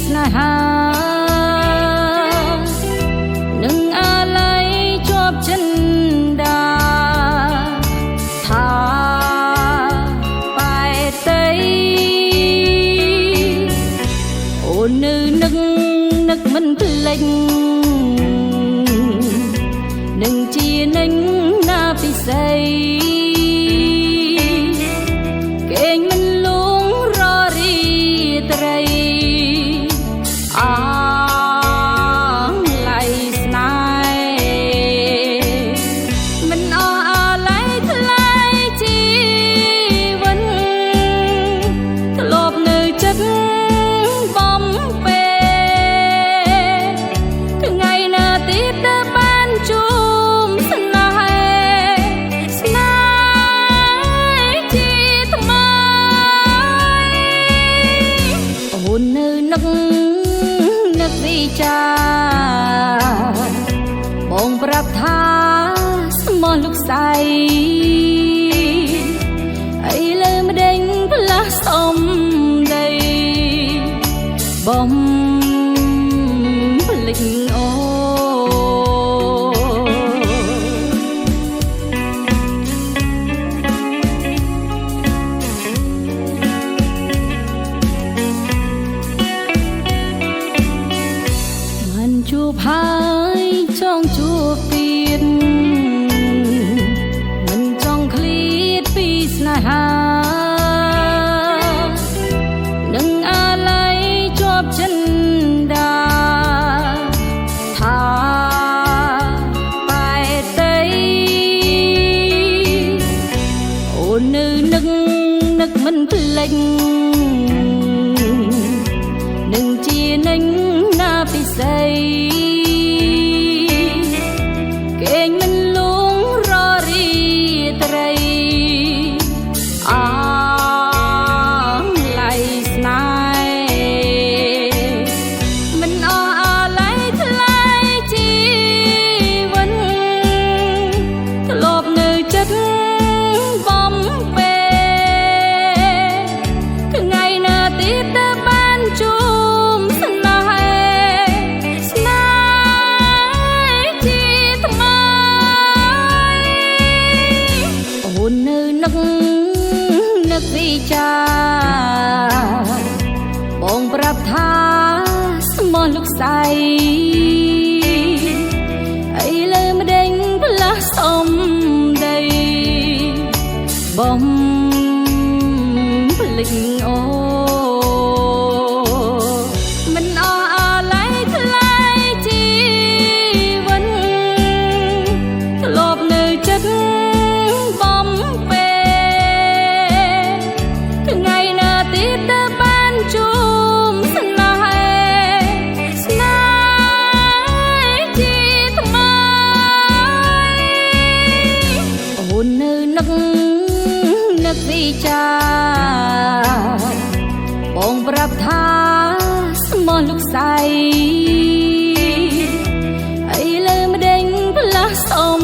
ស្នេហានឹងអាល័យជាប់ចិន្តាថាបែតីអូននឹកមិនភ្លេចនឹងជានឹងណាពិសេសគេងមិនលងររីត្រីអាឡៃស្នេហ៍មិនអស់អាឡៃថ្លៃជីវិតធ្លាប់នៅចិត្តបំពេថ្ងៃណាទៀតទៅបានជួបស្នេហ៍ជាថ្មីអូននៅនឹកវិចាបងប្រាប់ថាស្មោះលោកស្រីអីលើម្ដេចផ្លាស់សំដីបំភ្លេចអូមិនជួបហើយចង់ជួបទៀតមិនចង់ឃ្លាតពីស្នេហានឹងអាឡ័យជាប់ចិន្តាថាបែតីអូននឹកមិនភ្លេចនឹងជានឹងណាពិសេសគេងមិនលងររីត្រីអាឡៃស្នេហ៍មិនអស់អាឡៃថ្លៃជីវិតធ្លាប់នៅចិត្តបំពេថ្ងៃណាទៀតទៅបានជួបស្នេហ៍ជាថ្មីអូននៅនឹកវិចាបងប្រាប់ថាស្មោះលោកស្រីអីលើម្ដេចផ្លាស់សំដីបំភ្លេចអូមិនអស់អាឡៃថ្លៃជីវិតធ្លាប់នៅចិត្តបំពេថ្ងៃណាទៀតទៅបានជួបស្នេហ៍ជាថ្មីអូននៅនឹកវិចាបងប្រាប់ថាស្មោះលោកស្រីអីលើម្ដេចផ្លាស់សំ